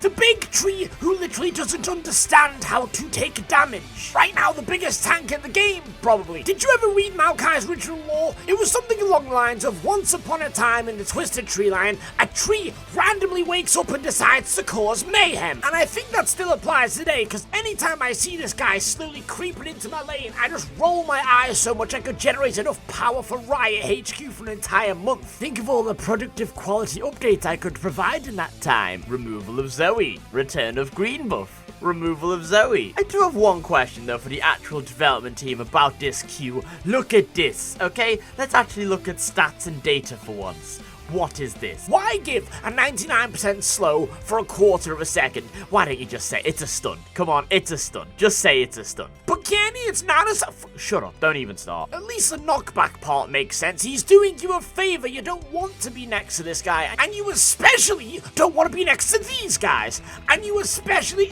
a big tree who literally doesn't understand how to take damage. Right now, the biggest tank in the game, probably. Did you ever read MAOKAI's original lore? It was something along the lines of once upon a time in the Twisted Tree Line, a tree randomly wakes up and decides to cause mayhem. And I think that still applies today, because anytime I see this guy slowly creeping into my lane, I just roll my eyes so much I could generate enough power for Riot HQ for an entire month. Think of all the productive quality updates I could provide in that time. Removal of Zoe, return of green buff, removal of Zoe. I do have one question though for the actual development team about this queue. Look at this, okay? Let's actually look at stats and data for once. What is this? Why give a 99% slow for a quarter of a second? Why don't you just say it's a stun? Come on, it's a stun. Just say it's a stun. But Kiandy, it's not a shut up, don't even start. At least the knockback part makes sense. He's doing you a favor. You don't want to be next to this guy. And you especially don't want to be next to these guys. And you especially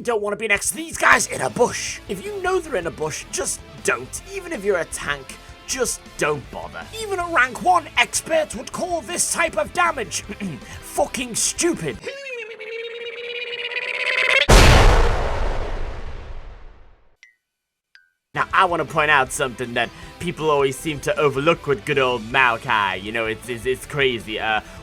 don't want to be next to these guys in a bush. If you know they're in a bush, just don't. Even if you're a tank, just don't bother. Even a rank 1 expert would call this type of damage fucking stupid. Now, I want to point out something that people always seem to overlook with good old MAOKAI. You know, it's crazy.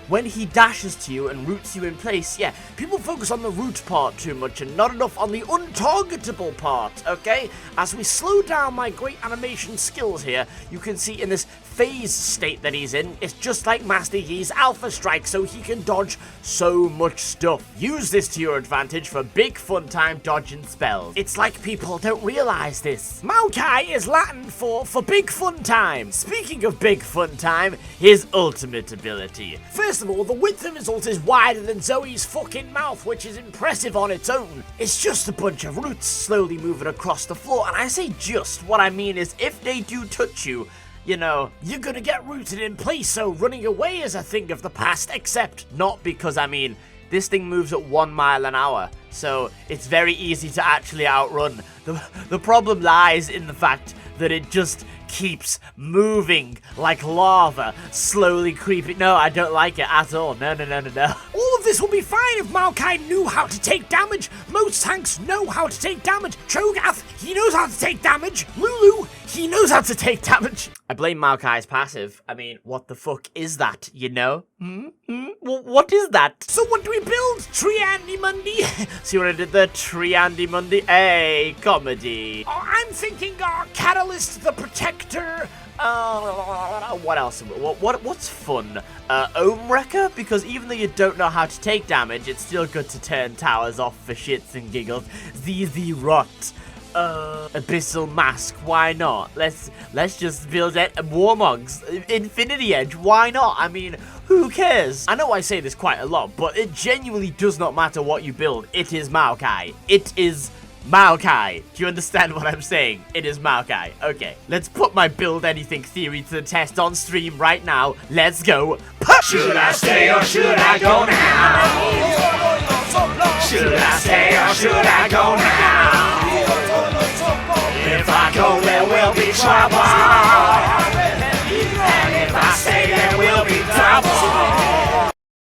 When he dashes to you and roots you in place, yeah, people focus on the root part too much and not enough on the untargetable part, okay? As we slow down my great animation skills here, you can see in this phase state that he's in, it's just like Master Yi's Alpha Strike, so he can dodge so much stuff. Use this to your advantage for big fun time dodging spells. It's like people don't realize this. MAOKAI is Latin for big fun time. Speaking of big fun time, his ultimate ability. First of all, the width of his ult is wider than Zoe's fucking mouth, which is impressive on its own. It's just a bunch of roots slowly moving across the floor, and I say just, what I mean is if they do touch you, you know, you're gonna get rooted in place, so running away is a thing of the past, except not because, I mean, this thing moves at 1 mile an hour, so it's very easy to actually outrun. The problem lies in the fact that it just keeps moving like lava, slowly creeping. No, I don't like it at all. No. All of this will be fine if MAOKAI knew how to take damage. Most tanks know how to take damage. Cho'Gath, he knows how to take damage. Lulu, he knows how to take damage. I blame MAOKAI's passive. I mean, what the fuck is that, you know? What is that? So what do we build? Kiandymundi? See what I did there? Kiandymundi? Hey, comedy. Oh, I'm thinking Catalyst the Protector. What else? What's fun? Ohm Wrecker? Because even though you don't know how to take damage, it's still good to turn towers off for shits and giggles. ZZ Rot. Abyssal Mask, why not? Let's just build it. Warmogs, Infinity Edge, why not? I mean, who cares? I know I say this quite a lot, but it genuinely does not matter what you build. It is MAOKAI. It is MAOKAI. Do you understand what I'm saying? It is MAOKAI. Okay, let's put my build anything theory to the test on stream right now. Let's go. Should I stay or should I go now? Should I stay or should I go now? If I go, there will be trouble.